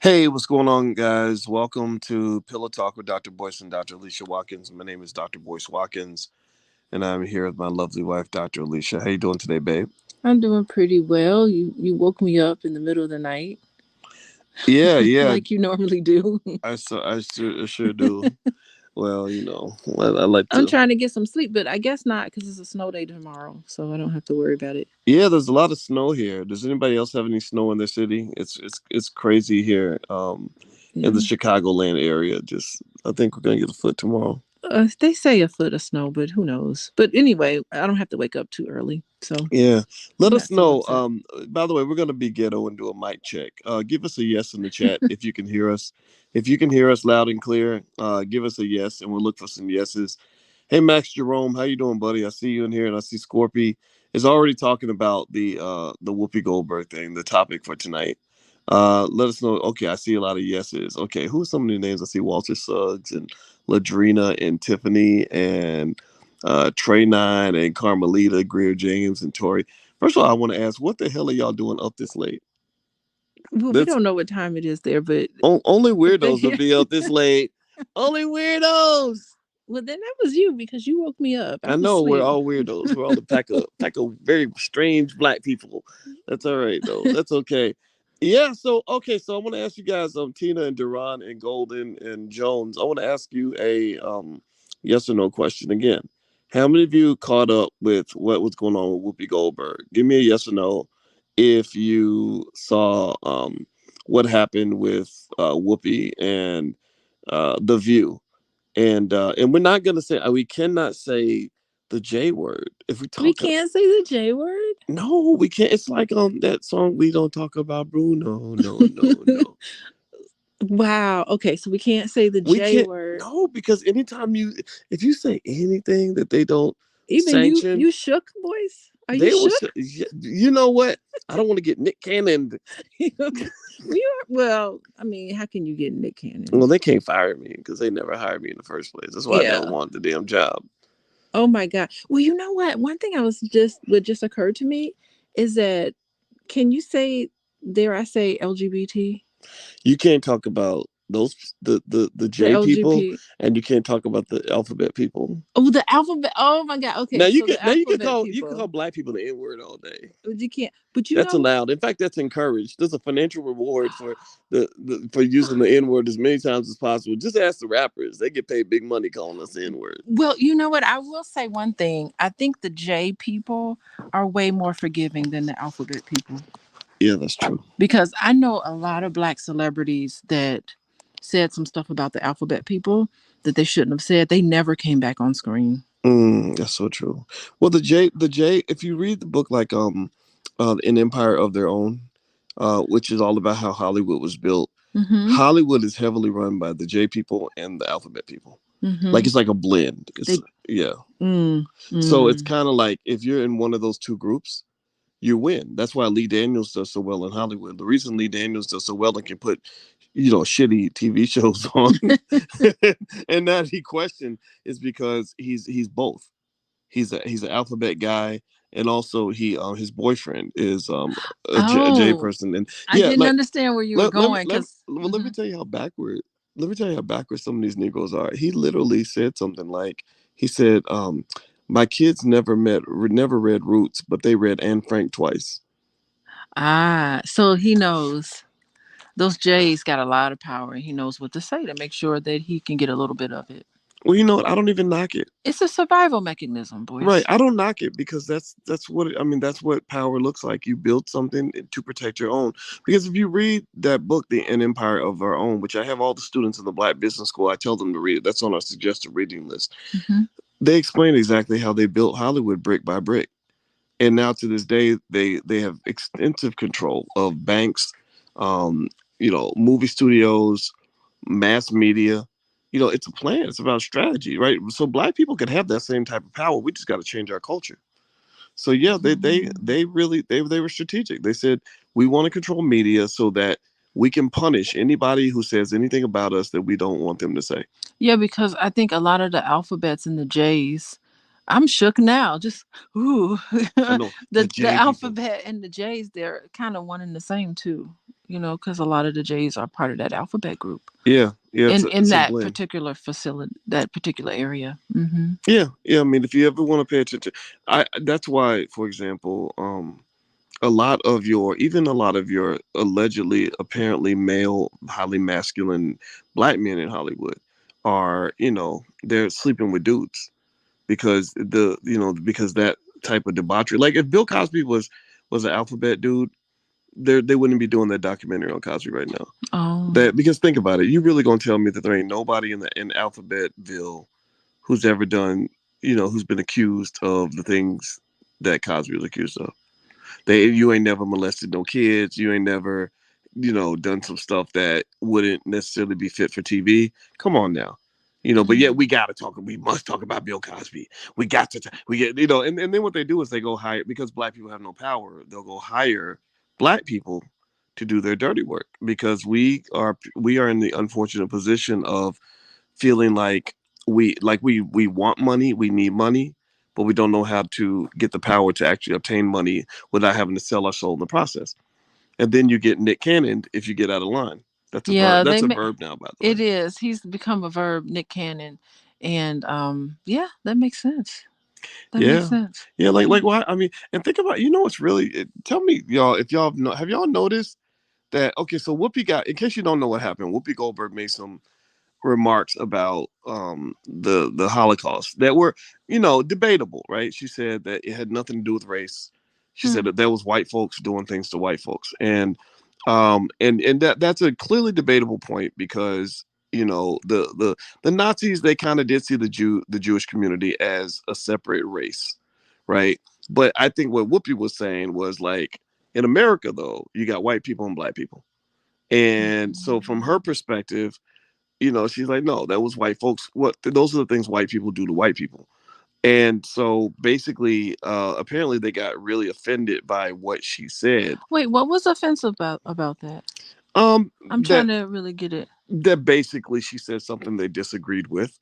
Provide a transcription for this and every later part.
Hey, what's going on, guys? Welcome to Pillow Talk with Dr. Boyce and Dr. Alicia Watkins. My name is Dr. Boyce Watkins, and I'm here with my lovely wife, Dr. Alicia. How you doing today, babe? I'm doing pretty well. You woke me up in the middle of the night Yeah, yeah, like you normally do. I sure do. Well, I like I'm to. trying to get some sleep, but I guess not because it's a snow day tomorrow, so I don't have to worry about it. Yeah, there's a lot of snow here. Does anybody else have any snow in their city? It's crazy here, in the Yeah. Chicagoland area. Just I think we're gonna get a foot tomorrow. They say a foot of snow, but who knows? But anyway, I don't have to wake up too early, so Yeah. Let I'm us not too know. upset. By the way, we're gonna be ghetto and do a mic check. Give us a yes in the chat if you can hear us. If you can hear us loud and clear, give us a yes and we'll look for some yeses. Hey Max Jerome, how you doing, buddy? I see you in here and I see Scorpy is already talking about the Whoopi Goldberg thing, the topic for tonight. Let us know. Okay, I see a lot of yeses. Okay, who are some of the names? I see Walter Suggs and Ladrina and Tiffany and Trey Nine and Carmelita, Greer James and Tori. First of all, I want to ask, what the hell are y'all doing up this late? Well, we That's don't know what time it is there, but only if weirdos would they, be up this late. Only weirdos. well, then that was you because you woke me up. I I was know we're asleep. all weirdos. We're all a pack of very strange black people. That's all right though. That's okay. Yeah. So okay. So I want to ask you guys, Tina and Duran and Golden and Jones. I want to ask you a yes or no question again. How many of you caught up with what was going on with Whoopi Goldberg? Give me a yes or no if you saw what happened with Whoopi and The View, and we're not gonna say we cannot say the J word if we We talk. can't say the J word. No, we can't. It's like that song. We don't talk about Bruno. No, no, no. Wow. Okay, so we can't say the We J can't. word. No, because if you say anything that they don't Even you, sanction, you shook, boys. Are you they will. shook? You know what? I don't want to get Nick Cannon. We are. Well, I mean, how can you get Nick Cannon? Well, they can't fire me because they never hired me in the first place. That's why I never Yeah. wanted the damn job. Oh my God. Well, you know what? One thing what just occurred to me is that can you say, dare I say, LGBT? You can't talk about the The J people, LGBT. and you can't talk about the alphabet people. Oh, the alphabet. Oh my God. Okay, so the Now you can alphabet call people. black people the N word all day. But you can't. But you That's know, allowed. In fact, that's encouraged. There's a financial reward for for using the N word as many times as possible. Just ask the rappers; they get paid big money calling us the N word. well, you know what? I will say one thing. I think the J people are way more forgiving than the alphabet people. Yeah, that's true. Because I know a lot of black celebrities that said some stuff about the alphabet people that they shouldn't have said. They never came back on screen. That's so true. Well, the J. If you read the book like An Empire of Their Own, which is all about how Hollywood was built. Mm-hmm. Hollywood is heavily run by the J people and the alphabet people. Like Mm-hmm. it's like a blend. It's They yeah. mm, So it's mm. kind of like if you're in one of those two groups, you win. That's why Lee Daniels does so well in Hollywood. The reason Lee Daniels does so well and can put, shitty TV shows on and not be questioned is because he's both. He's an alphabet guy, and also he his boyfriend is a J Oh, person. And I yeah, didn't like understand where you were going because let me tell you how backward. Let me tell you how backward some of these Negroes are. He literally said something like, he said, "My kids never read Roots, but they read Anne Frank twice." so he knows those J's got a lot of power and he knows what to say to make sure that he can get a little bit of it. Well, you know what? I don't even knock it. It's a survival mechanism, Right, boys. I don't knock it because that's what I mean. That's what power looks like. You build something to protect your own. Because if you read that book, The An Empire of Our Own, which I have all the students in the Black Business School, I tell them to read it. That's on our suggested reading list. Mm-hmm. They explain exactly how they built Hollywood brick by brick, and now to this day, they have extensive control of banks, um, movie studios, mass media. It's a plan. It's about strategy, right? So Black people could have that same type of power. We just got to change our culture. So yeah, they were strategic. They said we want to control media so that we can punish anybody who says anything about us that we don't want them to say. Yeah, because I think a lot of the alphabets and the J's, I'm shook now. Just ooh, I know the the J people. alphabet and the J's, they're kind of one and the same too. Because a lot of the J's are part of that alphabet group Yeah, yeah, in it's a that blend. particular facility, that particular area. Hmm. Yeah, yeah. I mean, if you ever want to pay attention, I that's why, for example, a lot of your even a lot of your allegedly apparently male highly masculine black men in Hollywood are they're sleeping with dudes because because that type of debauchery, like if Bill Cosby was an alphabet dude, they wouldn't be doing that documentary on Cosby right now. Oh. That because think about it, you really gonna tell me that there ain't nobody in Alphabetville who's ever done who's been accused of the things that Cosby was accused of. You ain't never molested no kids. You ain't never, done some stuff that wouldn't necessarily be fit for TV. Come on now. But yet Mhm. we gotta talk. We must talk about Bill Cosby. We got to. We get. And then what they do is they go hire because black people have no power. They'll go hire black people to do their dirty work because we are in the unfortunate position of feeling like we want money, we need money, but we don't know how to get the power to actually obtain money without having to sell our soul in the process. And then you get Nick Cannon if you get out of line. That's a verb. Yeah, That's a verb now, by the way. it is. He's become a verb, Nick Cannon, and yeah, that makes sense. That makes Yeah, sense. yeah. Like Yeah. why? I mean, and think about what's really. Tell me, y'all, if y'all have y'all noticed that? Okay, so Whoopi got. In case you don't know what happened, Whoopi Goldberg made some remarks about the Holocaust that were debatable, right? She said that it had nothing to do with race. She Hmm. said that there was white folks doing things to white folks, and that's a clearly debatable point because the Nazis, they kind of did see the Jewish community as a separate race, right? But I think what Whoopi was saying was like in America though you got white people and black people, and so from her perspective, she's like, no, that was white folks. Those are the things white people do to white people. And so basically, apparently they got really offended by what she said. Wait, what was offensive about that? Um, I'm trying that to really get it. that basically she said something they disagreed with,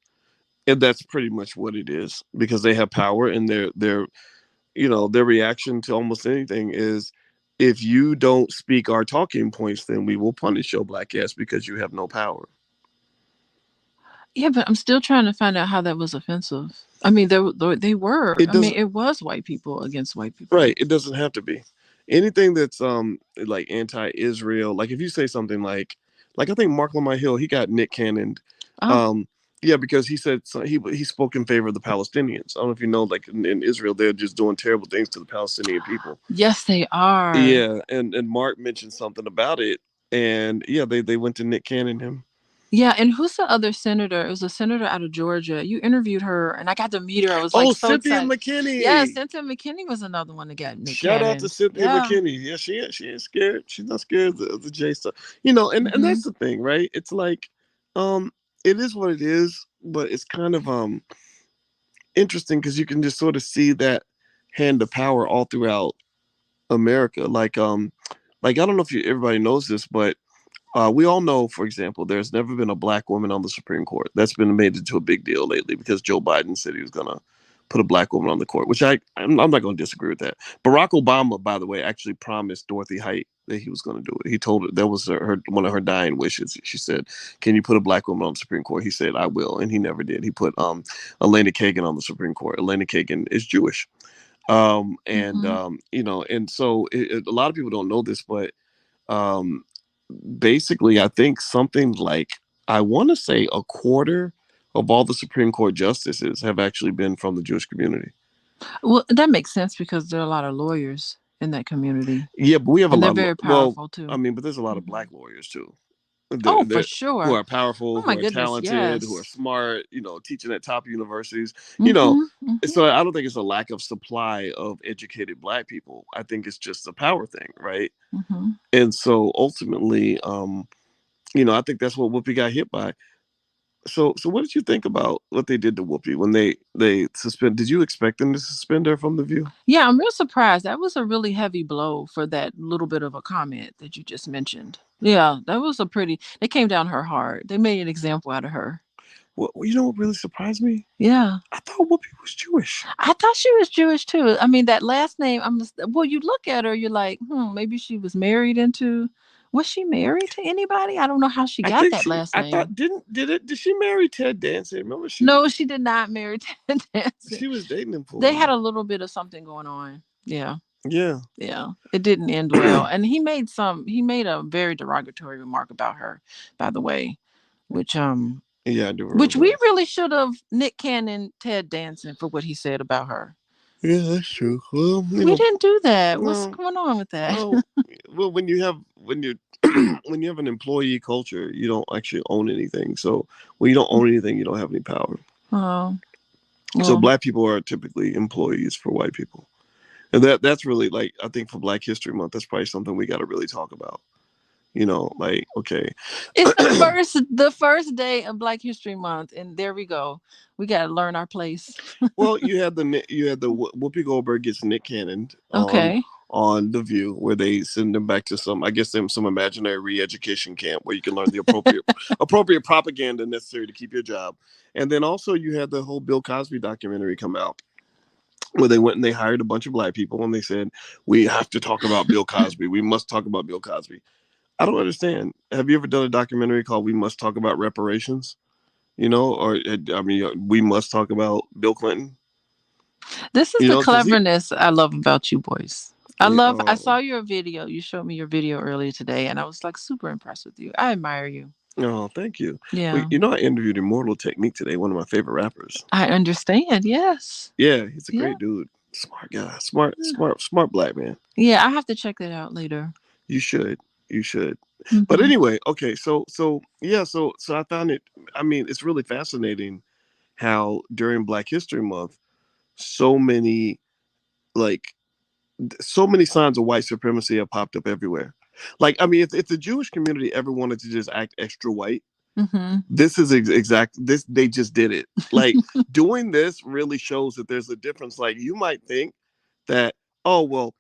and that's pretty much what it is because they have power, and their reaction to almost anything is, if you don't speak our talking points, then we will punish your black ass because you have no power. Yeah, but I'm still trying to find out how that was offensive. I mean, they were. It I mean, doesn't. it was white people against white people. Right. It doesn't have to be. Anything that's like anti-Israel, like if you say something like I think Mark Lamar Hill, he got Nick Cannon. Oh, Um yeah, because he said he spoke in favor of the Palestinians. I don't know if you know, like in Israel, they're just doing terrible things to the Palestinian people. yes, they are. Yeah, and Mark mentioned something about it, and yeah, they went to Nick Cannon him. Yeah, and who's the other senator? It was a senator out of Georgia. You interviewed her, and I got to meet her. I was like Oh, so Cynthia excited. Yeah, McKinney. Cynthia McKinney was another one that got Nick Shout out to Cannon. Cynthia Yeah. McKinney. Yeah, she ain't scared. She's not scared of the J stuff. And Hmm. that's the thing, right? It's like, um, it is what it is, but it's kind of interesting because you can just sort of see that hand of power all throughout America. Like I don't know if everybody knows this, but we all know, for example, there's never been a black woman on the Supreme Court. That's been made into a big deal lately because Joe Biden said he was going to put a black woman on the court, which I'm not going to disagree with that. Barack Obama, by the way, actually promised Dorothy Height that he was going to do it. He told her that was one of her dying wishes. She said, "Can you put a black woman on the Supreme Court?" He said, "I will," and he never did. He put Elena Kagan on the Supreme Court. Elena Kagan is Jewish, and Hmm. and so a lot of people don't know this, but um, basically, I think something like I want to say a quarter of all the Supreme Court justices have actually been from the Jewish community. Well, that makes sense because there are a lot of lawyers in that community, Yeah, but we have a and they're lot of very well, powerful I too. mean, but there's a lot of Hmm. black lawyers too. Oh, for Who sure. are powerful, Oh who my are goodness, talented, who are yes. smart, teaching at top universities, you know. Hmm. Hmm. So I don't think it's a lack of supply of educated black people. I think it's just a power thing, right? Hmm. And so ultimately, I think that's what Whoopi got hit by. So what did you think about what they did to Whoopi when they suspend? Did you expect them to suspend her from the View? Yeah, I'm real surprised. That was a really heavy blow for that little bit of a comment that you just mentioned. Yeah, that was a pretty. They came down her hard. They made an example out of her. Well, you know what really surprised me? Yeah. I thought Whoopi was Jewish. I thought she was Jewish too. I mean, that last name, well, you look at her, you're like, maybe she was married into, was she married to anybody? I don't know how she I got think that she. last I name. thought did she marry Ted Danson? Remember No, she did not marry Ted Danson. she was dating him for a They had while. a little bit of something going on. Yeah. Yeah. Yeah. It didn't end well. And he made a very derogatory remark about her, by the way, which Yeah, I do which remember we that. really should have Nick Cannon Ted Danson for what he said about her. Yeah, that's true. Well, We didn't do that. What's well, going on with that? well, well. When you when you have an employee culture, you don't actually own anything. So when you don't own anything, you don't have any power. Oh, So well, black people are typically employees for white people, and that's really like I think for Black History Month, that's probably something we got to really talk about. Like okay, it's the first day of Black History Month, and there we go. We got to learn our place. well, you had the Whoopi Goldberg gets Nick Cannon Okay. on the View, where they send them back to some, I guess, them some imaginary re-education camp where you can learn the appropriate propaganda necessary to keep your job. And then also you had the whole Bill Cosby documentary come out, where they went and they hired a bunch of black people and they said we have to talk about Bill Cosby. We must talk about Bill Cosby. I don't understand. Have you ever done a documentary called "We Must Talk About Reparations"? Or I mean, we must talk about Bill Clinton. This is the Because he, cleverness I love about you boys. yeah, I saw your video. You showed me your video earlier today, and I was like super impressed with you. I admire you. oh, thank you. Well, Yeah. I interviewed Immortal Technique today, one of my favorite rappers. I understand. Yes. Yeah, he's a Yeah. great dude. Smart guy. Smart black man. Yeah. I have to check that out later. You should. You should. But Hmm. anyway, okay, so yeah, so I found it, I mean, it's really fascinating how during Black History Month, so many like so many signs of white supremacy have popped up everywhere. Like, I mean, if the Jewish community ever wanted to just act extra white, Hmm. this is exact this they just did it. Like doing this really shows that there's a difference. Like you might think that, oh well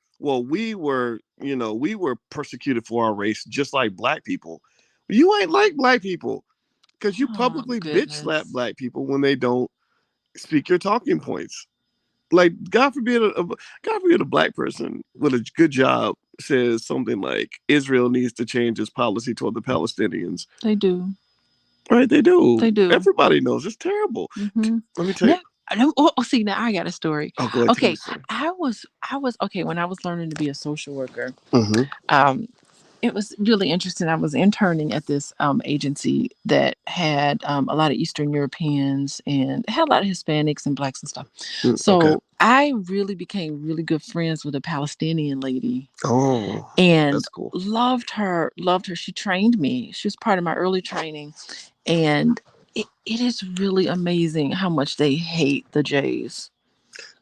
we were persecuted for our race just like black people. You ain't like black people because you Oh publicly bitch slap goodness. black people when they don't speak your talking points. Like God forbid a black person with a good job says something like Israel needs to change its policy toward the Palestinians. They do. Right, they do. They do. Everybody knows it's terrible. Hmm. Let me tell you. Now, I don't, see, now I got a story. Oh, go ahead, tell me Okay, the story. I was okay when I was learning to be a social worker. Mm-hmm. Um, it was really interesting. I was interning at this agency that had a lot of Eastern Europeans and had a lot of Hispanics and blacks and stuff. Okay. So I really became really good friends with a Palestinian lady Oh, and that's cool. loved her. Loved her. She trained me. She was part of my early training, and it is really amazing how much they hate the Jays.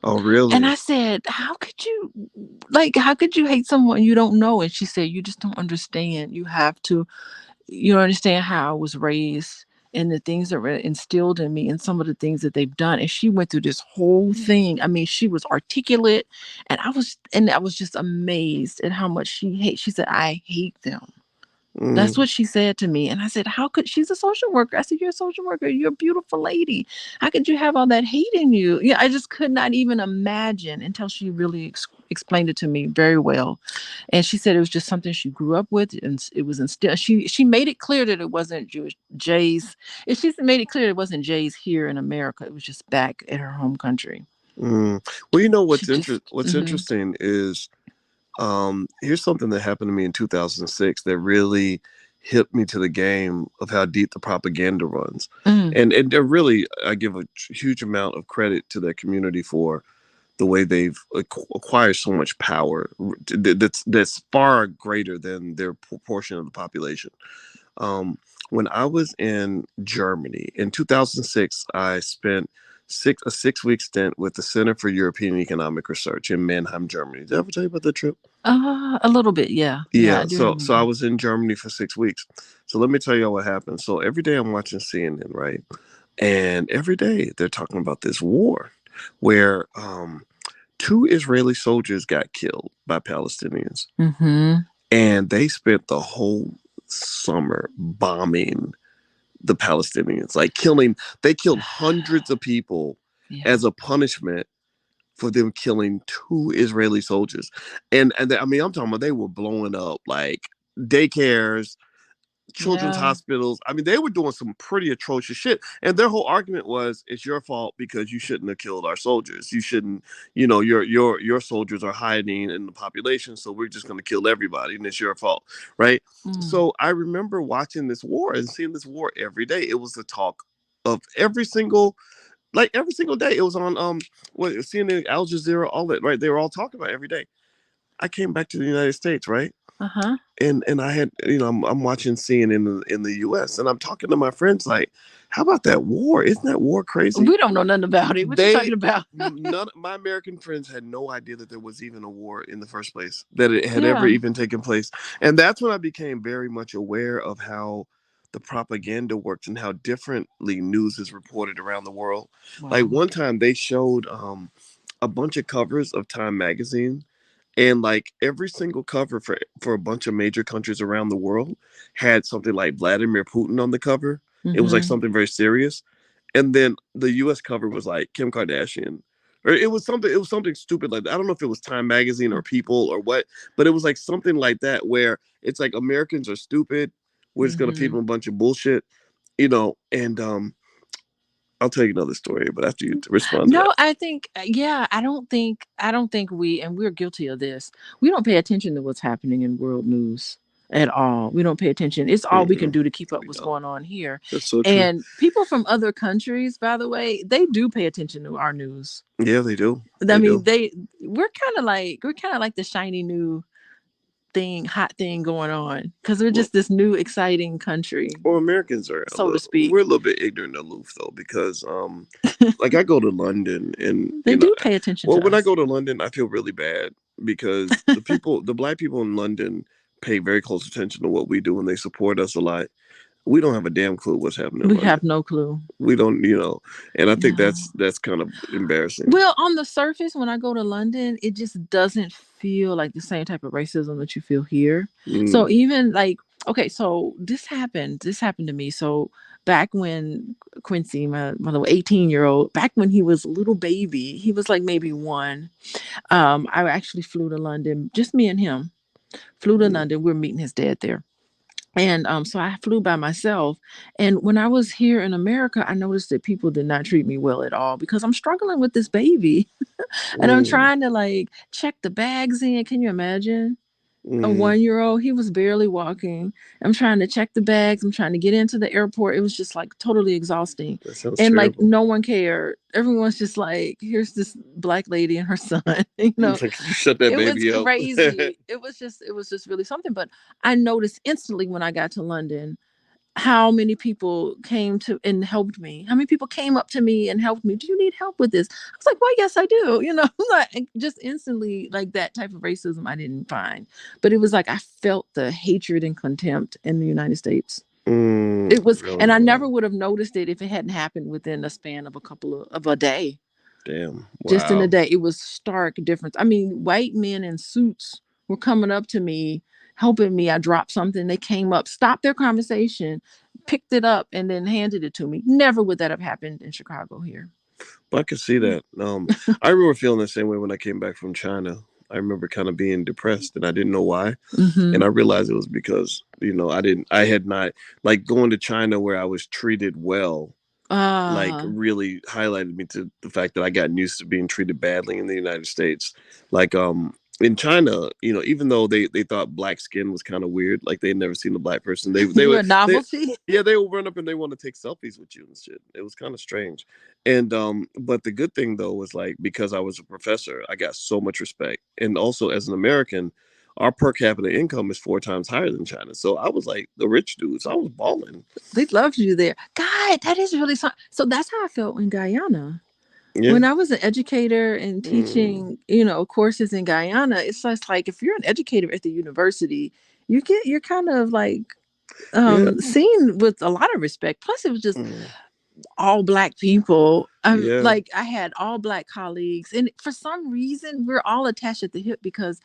Oh, And really? I said, how could you hate someone you don't know? And she said, you just don't understand. You don't understand how I was raised and the things that were instilled in me and some of the things that they've done. And she went through this whole thing. I mean, she was articulate and I was just amazed at how much she hates. She said, I hate them. That's Mm, what she said to me. And I said, how could she's a social worker? I said, you're a social worker. You're a beautiful lady. How could you have all that hate in you? Yeah, I just could not even imagine until she really explained it to me very well. And she said it was just something she grew up with, and it was instilled. She made it clear that it wasn't Jewish Jays. She made it clear it wasn't Jays here in America. It was just back at her home country. mm. Well, you know She just. what's Mhm. interesting is here's something that happened to me in 2006 that really hit me to the game of how deep the propaganda runs. Mm. And they're really, I give a huge amount of credit to their community for the way they've acquired so much power that's far greater than their proportion of the population. Um, when I was in Germany in 2006, I spent a 6 week stint with the Center for European Economic Research in Mannheim, Germany. Did I ever tell you about that trip? A little bit, yeah, yeah, I Yeah, do so I remember. was in Germany for 6 weeks. So let me tell you what happened. So every day I'm watching CNN, right? And every day they're talking about this war where two Israeli soldiers got killed by Palestinians. Mm-hmm. And they spent the whole summer bombing the Palestinians, like killing. They killed hundreds of people Yeah. as a punishment for them killing two Israeli soldiers, and I mean, I'm talking about they were blowing up like daycares, children's Yeah. hospitals. I mean, they were doing some pretty atrocious shit. And their whole argument was, it's your fault because you shouldn't have killed our soldiers. You shouldn't, your soldiers are hiding in the population, so we're just gonna kill everybody, and it's your fault, right? Mm. So I remember watching this war and seeing this war every day. It was the talk of every single day. It was on what CNN, Al Jazeera, all that, right? They were all talking about it every day. I came back to the United States, right? Uh-huh. And I had, I'm watching CNN in the U.S. and I'm talking to my friends like, how about that war? Isn't that war crazy? We don't know nothing about it. What you They talking about? None of my American friends had no idea that there was even a war in the first place, that it had ever Yeah. even taken place. And that's when I became very much aware of how the propaganda works and how differently news is reported around the world. Like Wow. one time they showed a bunch of covers of Time magazine, and like every single cover for a bunch of major countries around the world had something like Vladimir Putin on the cover. It was like Mm-hmm. something very serious. And then the US cover was like Kim Kardashian. Or it was something stupid like that. I don't know if it was Time magazine or People or what, but it was like something like that where it's like Americans are stupid. We're just gonna feed Mm-hmm. them a bunch of bullshit, and I'll tell you another story, but after you respond to that. No, I think yeah, I don't think and we're guilty of this. We don't pay attention to what's happening in world news at all. We don't pay attention. It's all we can Mm-mm, do to keep up we what's don't. going on here. That's so true. And people from other countries, by the way, they do pay attention to our news. Yeah, they do. I They mean, do. we're kind of like the shiny new thing, hot thing going on because we're Well, just this new exciting country, well, Americans are so to speak. we're a little bit ignorant and aloof though, because like I go to London and They do pay attention well, to when I us. go to London, I feel really bad because the black people in London pay very close attention to what we do and they support us a lot. We don't have a damn clue what's happening in We London. have no clue. We don't, and I think No. that's kind of embarrassing. Well, on the surface, when I go to London, it just doesn't feel like the same type of racism that you feel here. So Mm, even like, okay, so this happened. This happened to me. So back when Quincy, my little 18-year-old, back when he was a little baby, he was like maybe one. I actually flew to London, just me and him. Flew to mm, London. We're meeting his dad there. And so I flew by myself. And when I was here in America, I noticed that people did not treat me well at all because I'm struggling with this baby. And I'm mm, trying to like check the bags in. Can you imagine? A mm. 1 year old, he was barely walking. I'm trying to check the bags. I'm trying to get into the airport. It was just like totally exhausting. That sounds And like terrible. no one cared. Everyone's just like, here's this black lady and her son. you know, Like, you shut that it was baby up. crazy. It was just really something. But I noticed instantly when I got to London how many people came to and helped me. How many people came up to me and helped me? Do you need help with this? I was like, well, yes, I do. Like just instantly, like that type of racism I didn't find. But it was like I felt the hatred and contempt in the United States. It was, Really? and I Wow. never would have noticed it if it hadn't happened within a span of of a day. Damn. Just in a Wow. day, it was stark difference. I mean, white men in suits were coming up to me, helping me. I dropped something. They came up, stopped their conversation, picked it up, and then handed it to me. Never would that have happened in Chicago here. Well, I can see that. I remember feeling the same way when I came back from China. I remember kind of being depressed and I didn't know why. And Mm-hmm. I realized it was because, I had not, like going to China where I was treated well, like Uh, really highlighted me to the fact that I gotten used to being treated badly in the United States. Like in China, even though they thought black skin was kind of weird, like they'd never seen a black person, they you're a would they novelty. yeah, they would run up and they want to take selfies with you and shit. It was kind of strange. And but the good thing though was like because I was a professor, I got so much respect. And also as an American, our per capita income is 4 times higher than China. So I was like the rich dude. So I was balling. They loved you there. God, that is really so. That's how I felt in Guyana. Yeah. When I was an educator and Mm, teaching, courses in Guyana, it's just like if you're an educator at the university, you're kind of like yeah. seen with a lot of respect. Plus, it was just Mm, all black people. yeah. Like I had all black colleagues, and for some reason, we're all attached at the hip because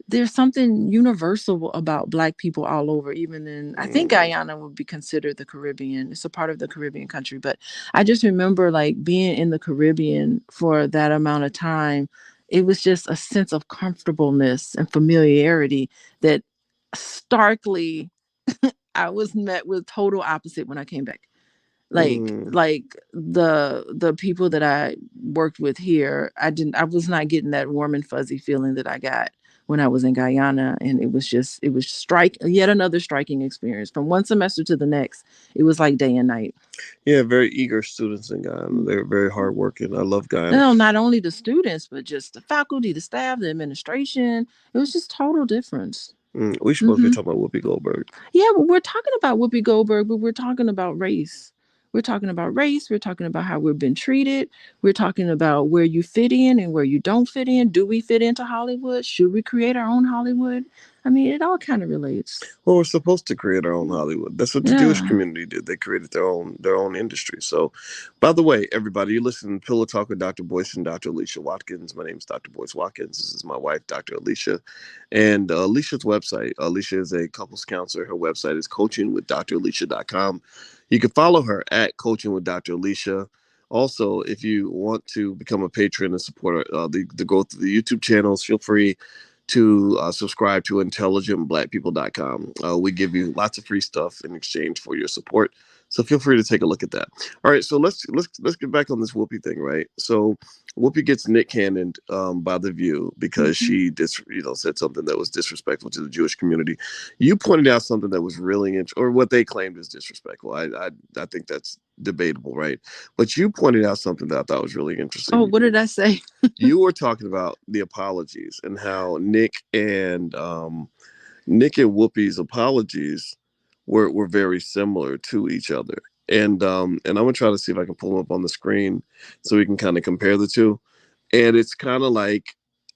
there's something universal about Black people all over, even in, I think Mm, Guyana would be considered the Caribbean. It's a part of the Caribbean country. But I just remember like being in the Caribbean for that amount of time. It was just a sense of comfortableness and familiarity that starkly I was met with total opposite when I came back. mm. Like the people that I worked with here, I was not getting that warm and fuzzy feeling that I got when I was in Guyana. And it was strike yet another striking experience. From one semester to the next, it was like day and night. Yeah, very eager students in Guyana. They're very hardworking. I love Guyana. No, not only the students, but just the faculty, the staff, the administration. It was just total difference. We supposed to be Hmm. talking about Whoopi Goldberg. Yeah, but we're talking about Whoopi Goldberg, but we're talking about race. We're talking about race. We're talking about how we've been treated. We're talking about where you fit in and where you don't fit in. Do we fit into Hollywood? Should we create our own Hollywood? I mean, it all kind of relates. Well, we're supposed to create our own Hollywood. That's what the Jewish Yeah. community did. They created their own industry. So, by the way, everybody, you listen to Pillow Talk with Dr. Boyce and Dr. Alicia Watkins. My name is Dr. Boyce Watkins. This is my wife, Dr. Alicia. And Alicia's website, Alicia is a couples counselor. Her website is coachingwithdralicia.com. You can follow her at Coaching with Dr. Alicia. Also, if you want to become a patron and support the growth of the YouTube channels, feel free to subscribe to intelligentblackpeople.com. We give you lots of free stuff in exchange for your support. So feel free to take a look at that. All right, so let's get back on this Whoopi thing, right? So Whoopi gets Nick Cannon by the View because Mhm. she said something that was disrespectful to the Jewish community. You pointed out something that was really or what they claimed is disrespectful. I think that's debatable, right? But you pointed out something that I thought was really Oh, interesting. what did I say? You were talking about the apologies and how Nick and Whoopi's apologies were very similar to each other. And I'm gonna try to see if I can pull them up on the screen so we can kind of compare the two. And it's kind of like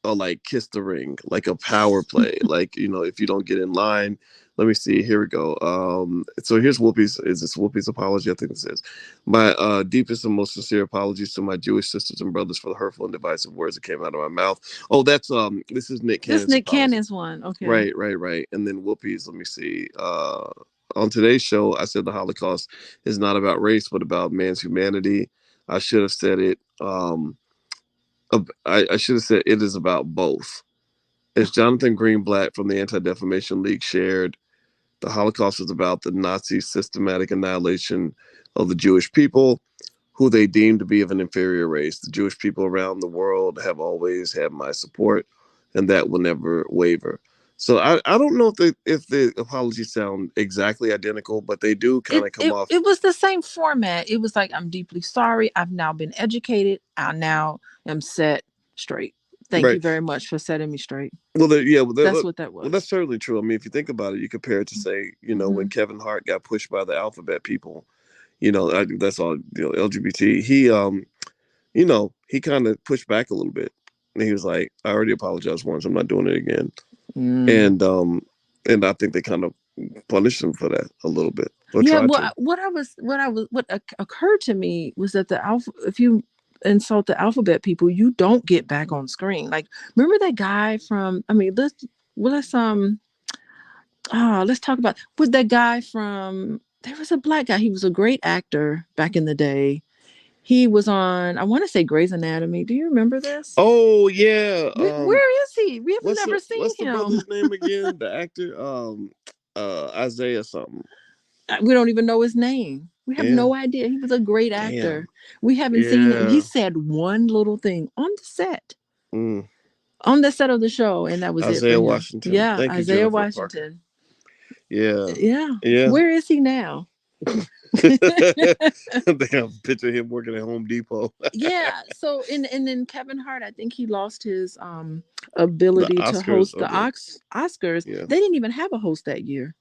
a like kiss the ring, like a power play. Like, if you don't get in line, let me see. Here we go. So here's Whoopi's. Is this Whoopi's apology? I think it says, "My deepest and most sincere apologies to my Jewish sisters and brothers for the hurtful and divisive words that came out of my mouth." Oh, that's this is Nick This Cannon's Nick apology. Cannon's one. Okay. Right, right, right. And then Whoopi's. Let me see. On today's show, I said the Holocaust is not about race, but about man's humanity. I should have said it. I should have said it is about both. As Jonathan Greenblatt from the Anti Defamation League shared, the Holocaust is about the Nazi systematic annihilation of the Jewish people, who they deemed to be of an inferior race. The Jewish people around the world have always had my support, and that will never waver. So I don't know if the apologies sound exactly identical, but they do kind it, of come it off it was the same format. It was like, I'm deeply sorry. I've now been educated. I now am set straight. Thank you right. very much for setting me straight. Well, yeah, That's what that well, that's was. certainly true. I mean, if you think about it, you compare it to say, when Hmm. Kevin Hart got pushed by the alphabet people, that's all, LGBT. He kind of pushed back a little bit, and he was like, "I already apologized once. I'm not doing it again." Mm. And I think they kind of punished him for that a little bit, or Yeah. tried to. What occurred to me was that if you insult the alphabet people, you don't get back on screen. Like, remember that guy from? I mean, let's talk about with that guy from. There was a black guy. He was a great actor back in the day. He was on, I want to say, Grey's Anatomy. Do you remember this? Oh yeah. Where is he? We have never seen What's the him. brother's name again? The actor, Isaiah something. We don't even know his name. We have Yeah. no idea. He was a great Damn. actor. We haven't seen him. He Yeah. said one little thing Mm. on the set of the show, and that was it for Isaiah him. Washington. Yeah, Thank you, Isaiah Jennifer Parker. Washington. Yeah. Yeah. Yeah. Where is he now? They have a picture of him working at Home Depot. Yeah. So and then Kevin Hart, I think he lost his The ability to Oscars host of the the Oscars. yeah. They didn't even have a host that year.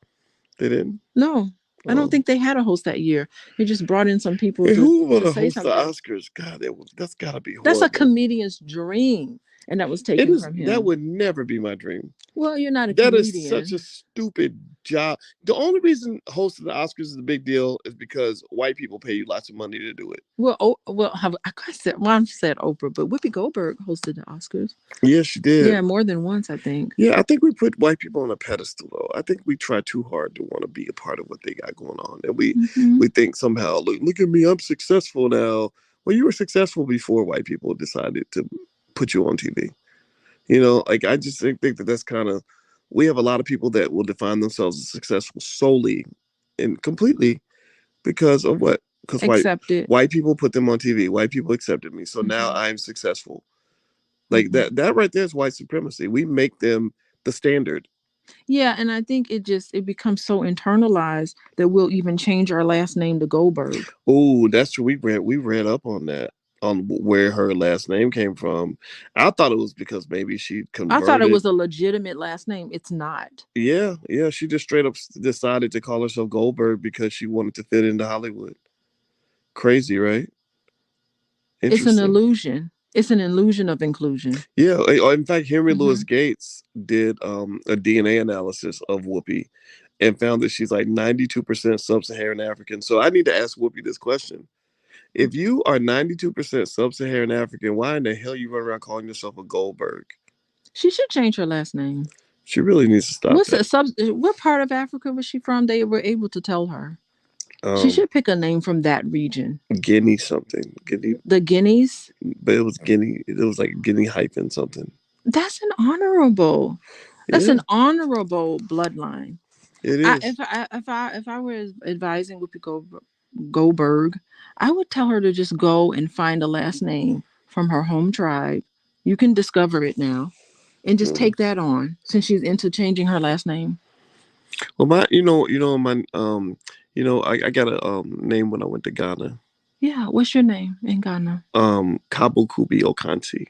They didn't. No, I don't Oh. think they had a host that year. They just brought in some people Hey, to who would to have say host the something. Oscars? God, that's gotta be That's a horrible. comedian's dream. And that was It taken is from that him. would never be my dream. Well, you're not a That is such a comedian. stupid job. The only reason hosting the Oscars is a big deal is because white people pay you lots of money to do it. Well, I said, well, I said Oprah, but Whoopi Goldberg hosted the Oscars. Yeah, she did. Yeah, more than once, I think. Yeah, I think we put white people on a pedestal though. I think we try too hard to want to be a part of what they got going on. And Hmm. we think somehow, look at me, I'm successful now. Well, you were successful before white people decided to put you on TV. Like I just think that that's kind of we have a lot of people that will define themselves as successful solely and completely because of what? Because Accepted. white people put them on TV. White people accepted me, so now Hmm. I'm successful. Like Hmm. that right there is white supremacy. We make them the standard. Yeah, and I think it becomes so internalized that we'll even change our last name to Goldberg. Oh, that's true. We read up on that on where her last name came from. I thought it was because maybe she I thought it converted. was a legitimate last name. It's not. Yeah, yeah. She just straight up decided to call herself Goldberg because she wanted to fit into Hollywood. Crazy, right? It's an Interesting. illusion. It's an illusion of inclusion. Yeah. In fact, Henry Louis Hmm. Gates did a DNA analysis of Whoopi and found that she's like 92% sub-Saharan African. So I need to ask Whoopi this question. If you are 92% sub-Saharan African, why in the hell you run around calling yourself a Goldberg? She should change her last name. She really needs to stop What's that. a sub? What part of Africa was she from? They were able to tell her. She Um, should pick a name from that region. Guinea something. Guinea, The Guineas. but it was Guinea. It was like Guinea hyphen something. That's an honorable. That's Yeah, an honorable bloodline. it I is. if I were advising Whoopi Goldberg, I would tell her to just go and find a last name from her home tribe. You can discover it now, and just Mm. take that on since she's into changing her last name. Well, I got a name when I went to Ghana. Yeah, what's your name in Ghana? Kabu Kubi Okanti.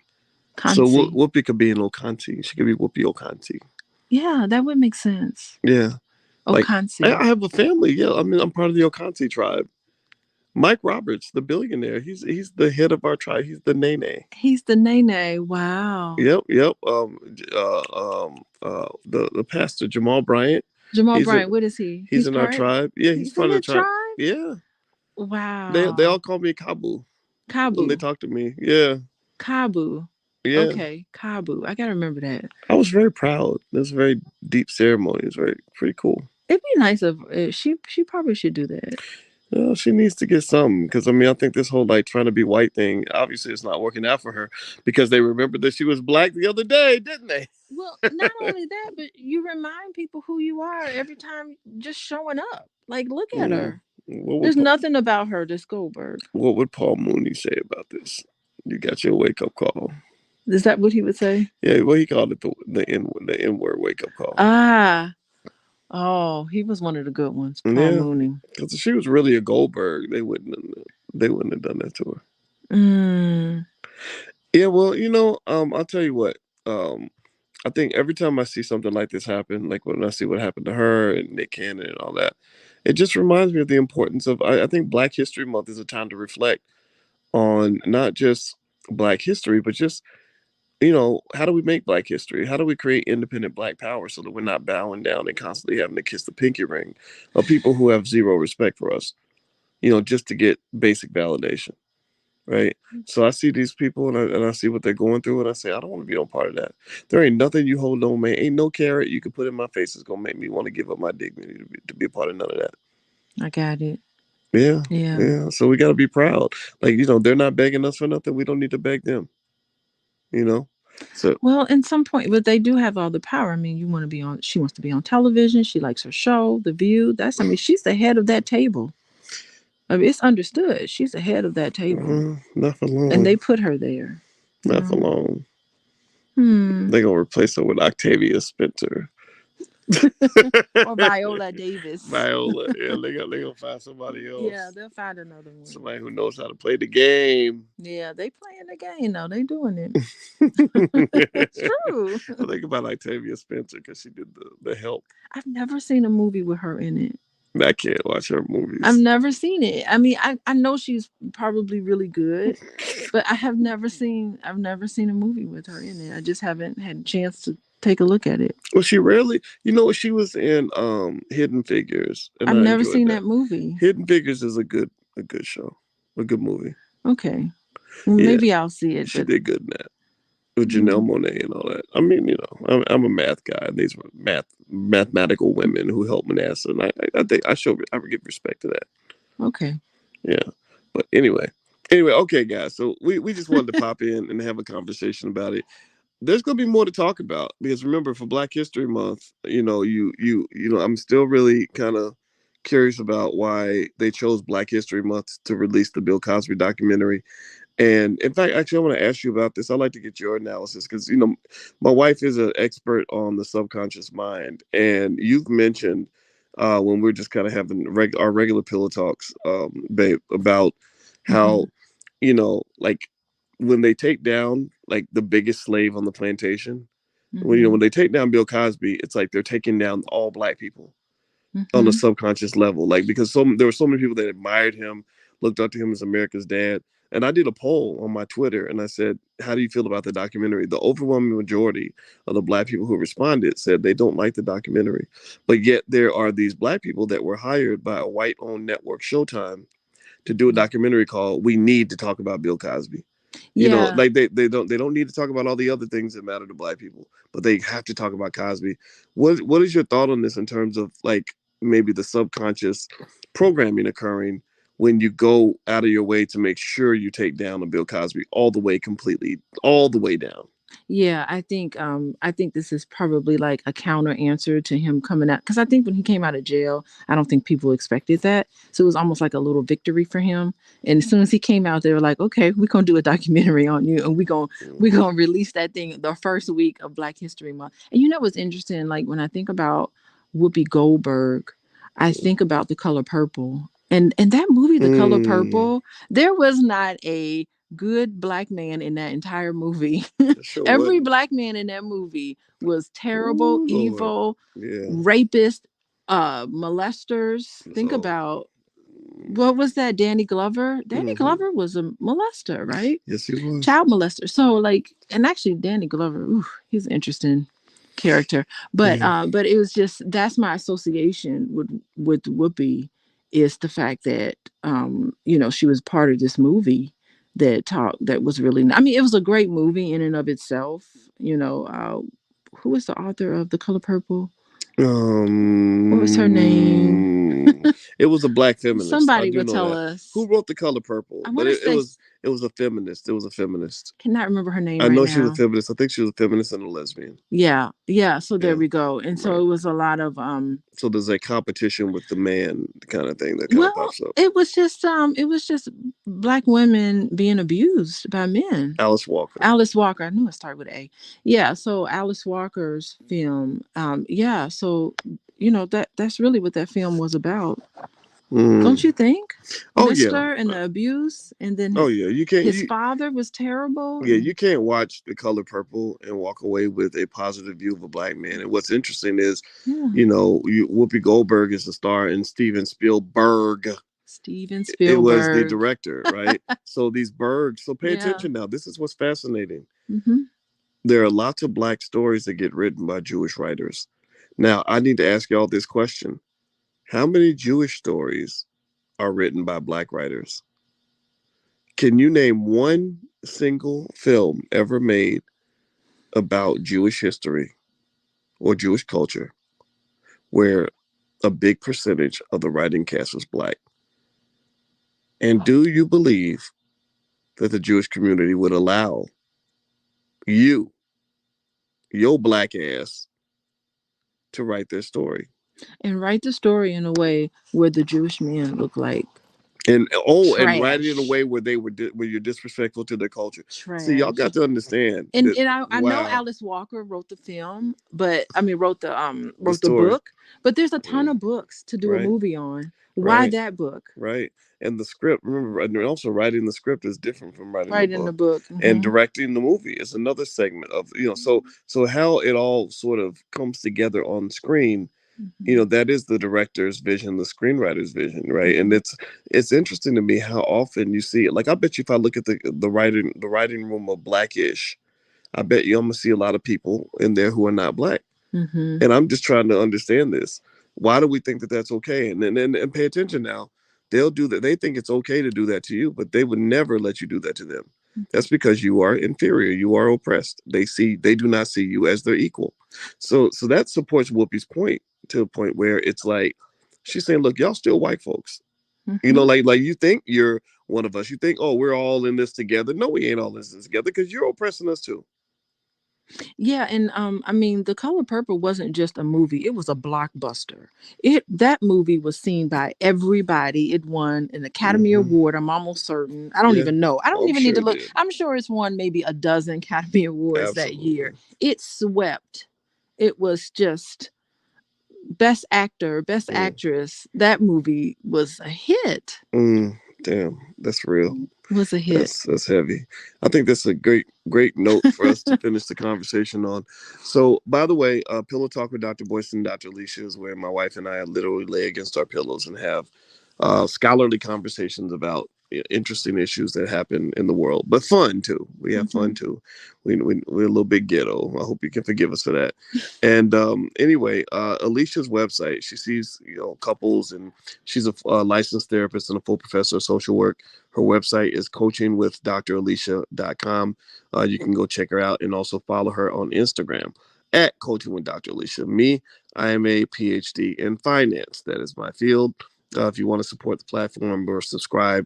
So Kansi. Whoopi could be an Okanti. She could be Whoopi Okanti. Yeah, that would make sense. Yeah, Oh, like Kansi. I have a family. Yeah, I mean I'm part of the Okanti tribe. Mike Roberts, the billionaire, he's the head of our tribe. He's the Nene. He's the Nene. Wow. Yep, yep. The pastor Jamal Bryant. Jamal He's in Bryant, what is he? he's He's in our part. tribe. Yeah, he's He's in part of the the tribe. tribe. Yeah, they all Wow. call me Kabu when they Kabu. talk to me. Yeah, Kabu. yeah. Okay, Kabu. I gotta remember that. I was very proud. It was a very deep ceremony. It was very pretty cool. It'd be nice if she probably should do that. She needs to get something because I mean I think this whole like trying to be white thing obviously it's not working out for her because they remembered that she was black the other day, didn't they? Well, not only that, but you remind people who you are every time just showing up. Like, look at Mm. her. What would There's nothing about her that's Goldberg. what would Paul Mooney say about this? You got your wake up call. Is that what he would say? Yeah, well he called it the N word wake up call. Ah, oh, he was one of the good ones. Paul Yeah, Mooney. because if she was really a Goldberg, they wouldn't have done that to her. Mm. Yeah, well, I'll tell you what. I think every time I see something like this happen, like when I see what happened to her and Nick Cannon and all that, it just reminds me of the importance of. I think Black History Month is a time to reflect on not just Black history, but just how do we make Black history? How do we create independent Black power so that we're not bowing down and constantly having to kiss the pinky ring of people who have zero respect for us, just to get basic validation, right? So I see these people and I see what they're going through, and I say, I don't want to be no part of that. There ain't nothing you hold on, man. Ain't no carrot you can put in my face that's gonna make me want to give up my dignity to be a part of none of that. I got it. Yeah, Yeah. yeah. So we got to be proud. Like they're not begging us for nothing. We don't need to beg them. You know. So Well, in some point, but they do have all the power. I mean, you want to be on. She wants to be on television. She likes her show, The View. That's. I mean, she's the head of that table. I mean, it's understood. She's the head of that table, not for and they long. put her there. You Not for know. long. Hmm. They gonna replace her with Octavia Spencer. Or Viola Davis. Viola. Yeah, they gonna find somebody Yeah, else. they'll find another one. Somebody who knows how to play the game. Yeah, they playing the game though. They doing it. It's I true. think about Octavia Spencer because she did the help. I've never seen a movie with her in it. I can't watch her I've movies. never seen it. I mean, I know she's probably really good, But I've never seen a movie with her in it. I just haven't had a chance to take a look at it. Well, she rarely, she was in Hidden Figures, and I've I never enjoyed seen that. that movie. Hidden Figures is a good show, a good movie. Okay. Well, Yeah, maybe I'll see it, she but did good in that with Janelle mm, Monáe and all that. I mean, I'm a math guy, and these were mathematical women who helped Manasseh, and I think I give respect to that. okay. Yeah, but anyway, okay, guys. So we just wanted to pop in and have a conversation about it. There's going to be more to talk about because remember, for Black History Month, I'm still really kind of curious about why they chose Black History Month to release the Bill Cosby documentary. And in fact, actually, I want to ask you about this. I'd like to get your analysis because, my wife is an expert on the subconscious mind. And you've mentioned when we're just kind of having our regular pillow talks, babe, about how, Hmm. like when they take down like the biggest slave on the plantation, when Hmm. they take down Bill Cosby, it's like they're taking down all Black people on a Hmm. subconscious level. Like because there were so many people that admired him, looked up to him as America's dad. And I did a poll on my Twitter and I said, "How do you feel about the documentary?" The overwhelming majority of the Black people who responded said they don't like the documentary. But yet there are these Black people that were hired by a white-owned network, Showtime, to do a documentary called "We Need to Talk About Bill Cosby." Yeah. Like they don't need to talk about all the other things that matter to Black people, but they have to talk about Cosby. What is your thought on this in terms of like maybe the subconscious programming occurring when you go out of your way to make sure you take down a Bill Cosby all the way completely, all the way down? Yeah, I think this is probably like a counter answer to him coming out, because I think when he came out of jail, I don't think people expected that. So it was almost like a little victory for him. And as soon as he came out, they were like, "Okay, we're gonna do a documentary on you, and we're gonna release that thing the first week of Black History Month." And you know what's interesting? Like when I think about Whoopi Goldberg, I think about The Color Purple. And that movie, The Color Mm, Purple, there was not a good Black man in that entire movie. sure Every wasn't. Black man in that movie was terrible, Oh Lord, evil, yeah, rapist, molesters. Think so about, what was that? Danny Glover. Danny hmm, Glover was a molester, right? yes he was. Child molester. So like, and actually Danny Glover, ooh, he's an interesting character. Yeah. But it was just, that's my association with Whoopi, is the fact that she was part of this movie that was really, I mean, it was a great movie in and of itself. Who was the author of The Color Purple? What was her name? It was a Black feminist. I Somebody do would know tell that. Who us. wrote The Color Purple? I But want to it say, was it was a feminist. It was a feminist. cannot remember her name I right know she was a now. feminist. I think she was a feminist and a lesbian. Yeah, yeah. So there Yeah, we go. And so right. it was a lot of So there's a competition with the man kind of thing that kind of well, pops up. it was just Black women being abused by men. Alice Walker. Alice Walker, I knew it started with A. Yeah, so Alice Walker's film, yeah, so that's really what that film was about. Mm. Don't you think? Oh yeah. Mister and the abuse, and then Oh yeah. You can't. his father was terrible, Yeah, and you can't watch The Color Purple and walk away with a positive view of a Black man. And what's interesting is, yeah, Whoopi Goldberg is the star, and Steven Spielberg Steven it was the Spielberg. director, right? So these Bergs. So pay Yeah. attention now. This is what's fascinating. Hmm. There are lots of Black stories that get written by Jewish writers. Now, I need to ask y'all this question: how many Jewish stories are written by Black writers? Can you name one single film ever made about Jewish history or Jewish culture where a big percentage of the writing cast was Black? And do you believe that the Jewish community would allow you, your Black ass, to write their story? And write the story in a way where the Jewish men look like And write it in a trash. way where where you're disrespectful to their culture. See, y'all Trash. got to understand And that. I know Wow, Alice Walker wrote the film, but I mean the wrote the story. book, but there's a ton Mm, of books to do a right, movie on. Why right, that book? right. And the script. Remember, and also writing the script is different from writing the Right in the book. book. And Hmm. directing the movie is another segment of. So how it all sort of comes together on screen You Mhm. know, that is the director's vision, the screenwriter's vision, right? And Mhm. it's interesting to me how often you see it. Like, I bet you if I look at the writing room of Blackish, I bet you I'm gonna see a lot of people in there who are not black. Mhm. And I'm just trying to understand this. Why do we think that that's okay? And pay attention now. They'll do that. They think it's okay to do that to you, but they would never let you do that to them. Mhm. That's because you are inferior. You are oppressed. They do not see you as their equal. So that supports Whoopi's point to a point where it's like she's saying, look, y'all still white folks. You know, Mhm. like you think you're one of us. You think, oh, we're all in this together. No, we ain't all in this together because you're oppressing us too. Yeah, and I mean, The Color Purple wasn't just a movie; it was a blockbuster. That movie was seen by everybody. It won an Academy Hmm. Award. I'm almost certain. I don't Yeah, even know. I don't I'm even need sure to it look. did. I'm sure it's won maybe a dozen Academy Awards that year. Absolutely. It swept. It was just best actor, best Mm. actress. That movie was a hit. Damn, that's real. Was a hit. That's heavy. I think that's a great note for us to finish the conversation on. So, by the way, Pillow Talk with Dr. Boyce and Dr. Alicia is where my wife and I literally lay against our pillows and have scholarly conversations about interesting issues that happen in the world, but fun too. We have fun Mhm. too. We're a little bit ghetto. I hope you can forgive us for that. And anyway, Alicia's website, she sees couples, and she's a licensed therapist and a full professor of social work. Her website is coachingwithdralicia.com. You can go check her out and also follow her on Instagram at Coaching with Dr. Alicia. Me, I am a PhD in finance. That is my field. If you want to support the platform or subscribe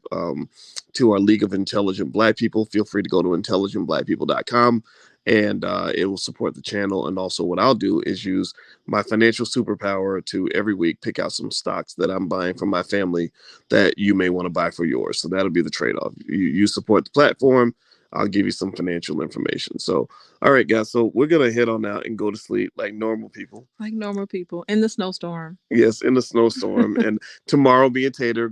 to our League of Intelligent Black People, feel free to go to intelligentblackpeople.com, and it will support the channel. And also, what I'll do is use my financial superpower to every week pick out some stocks that I'm buying for my family that you may want to buy for yours. So that'll be the trade off. You support the platform, I'll give you some financial information. So, all right, guys. So we're gonna head on out and go to sleep like normal people. Like normal people in the snowstorm. Yes, in the snowstorm. And tomorrow, me and Tater are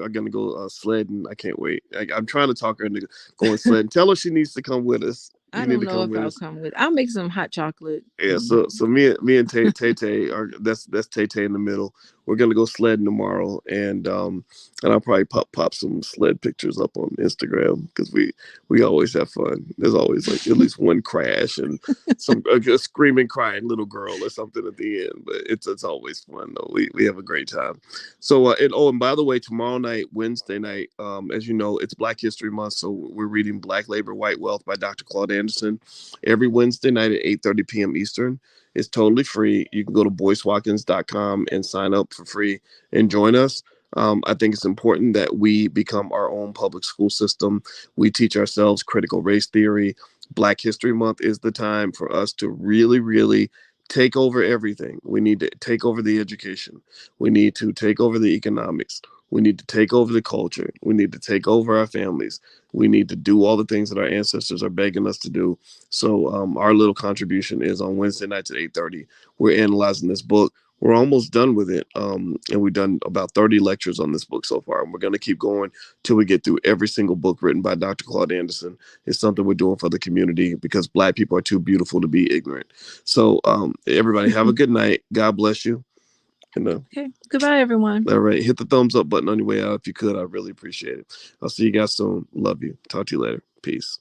gonna go sledding. I can't wait. I'm trying to talk her into going sledding. Tell her she needs to come with us. I You need don't to know come if with I'll us. come with. I'll make some hot chocolate. Yeah, so me and Tay Tay are that's Tay Tay in the middle. We're gonna go sledding tomorrow, and I'll probably pop some sled pictures up on Instagram because we always have fun. There's always like at least one crash and some a screaming, crying little girl or something at the end. But it's always fun though. We have a great time. So and by the way, tomorrow night, Wednesday night, as you know, it's Black History Month, so we're reading Black Labor, White Wealth by Dr. Claude Anderson every Wednesday night at 8:30 p.m. Eastern. It's totally free. You can go to boycewatkins.com and sign up for free and join us. I think it's important that we become our own public school system. We teach ourselves critical race theory. Black History Month is the time for us to really, really take over everything. We need to take over the education. We need to take over the economics. We need to take over the culture. We need to take over our families. We need to do all the things that our ancestors are begging us to do. So our little contribution is on Wednesday nights at 8:30. We're analyzing this book. We're almost done with it, and we've done about 30 lectures on this book so far. And we're going to keep going till we get through every single book written by Dr. Claude Anderson. It's something we're doing for the community because Black people are too beautiful to be ignorant. So everybody have a good night. God bless you. And Okay. Goodbye, everyone. all right, hit the thumbs up button on your way out if you could. I really appreciate it. I'll see you guys soon. Love you. Talk to you later. Peace.